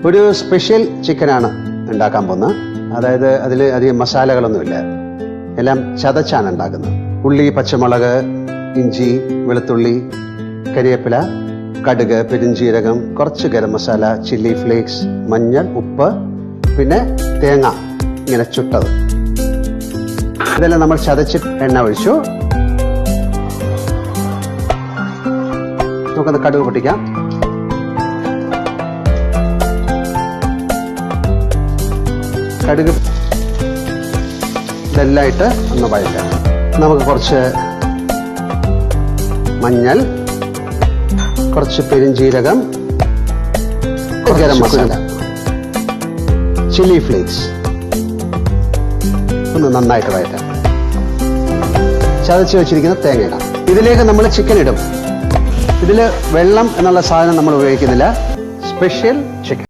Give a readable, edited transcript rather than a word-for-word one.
ഒരു സ്പെഷ്യൽ ചിക്കനാണ് ഉണ്ടാക്കാൻ പോകുന്നത്. അതായത് അതിൽ അധികം മസാലകളൊന്നുമില്ല, എല്ലാം ചതച്ചാണ് ഉണ്ടാക്കുന്നത്. ഉള്ളി, പച്ചമുളക്, ഇഞ്ചി, വെളുത്തുള്ളി, കരിവേപ്പില, കടുക്, പെരുംജീരകം, കുറച്ച് ഗരം മസാല, ചില്ലി ഫ്ലേക്സ്, മഞ്ഞൾ, ഉപ്പ്, പിന്നെ തേങ്ങ ഇങ്ങനെ ചുട്ടത്. ഇതെല്ലാം നമ്മൾ ചതച്ച് എണ്ണ ഒഴിച്ചു. നമുക്കത് കടുക് പൊട്ടിക്കാം. കടുക് ഇതെല്ലാം ഇട്ട് ഒന്ന് വഴറ്റാം. നമുക്ക് കുറച്ച് മഞ്ഞൾ, കുറച്ച് പെരുംജീരകം, ഗരം മസാല, ചില്ലി ഫ്ലേക്സ് ഒന്ന് നന്നായിട്ട് വഴറ്റാം. ചതച്ച് വെച്ചിരിക്കുന്ന തേങ്ങ ഇടാം. ഇതിലേക്ക് നമ്മൾ ചിക്കൻ ഇടും. ഇതിൽ വെള്ളം എന്നുള്ള സാധനം നമ്മൾ ഉപയോഗിക്കുന്നില്ല. സ്പെഷ്യൽ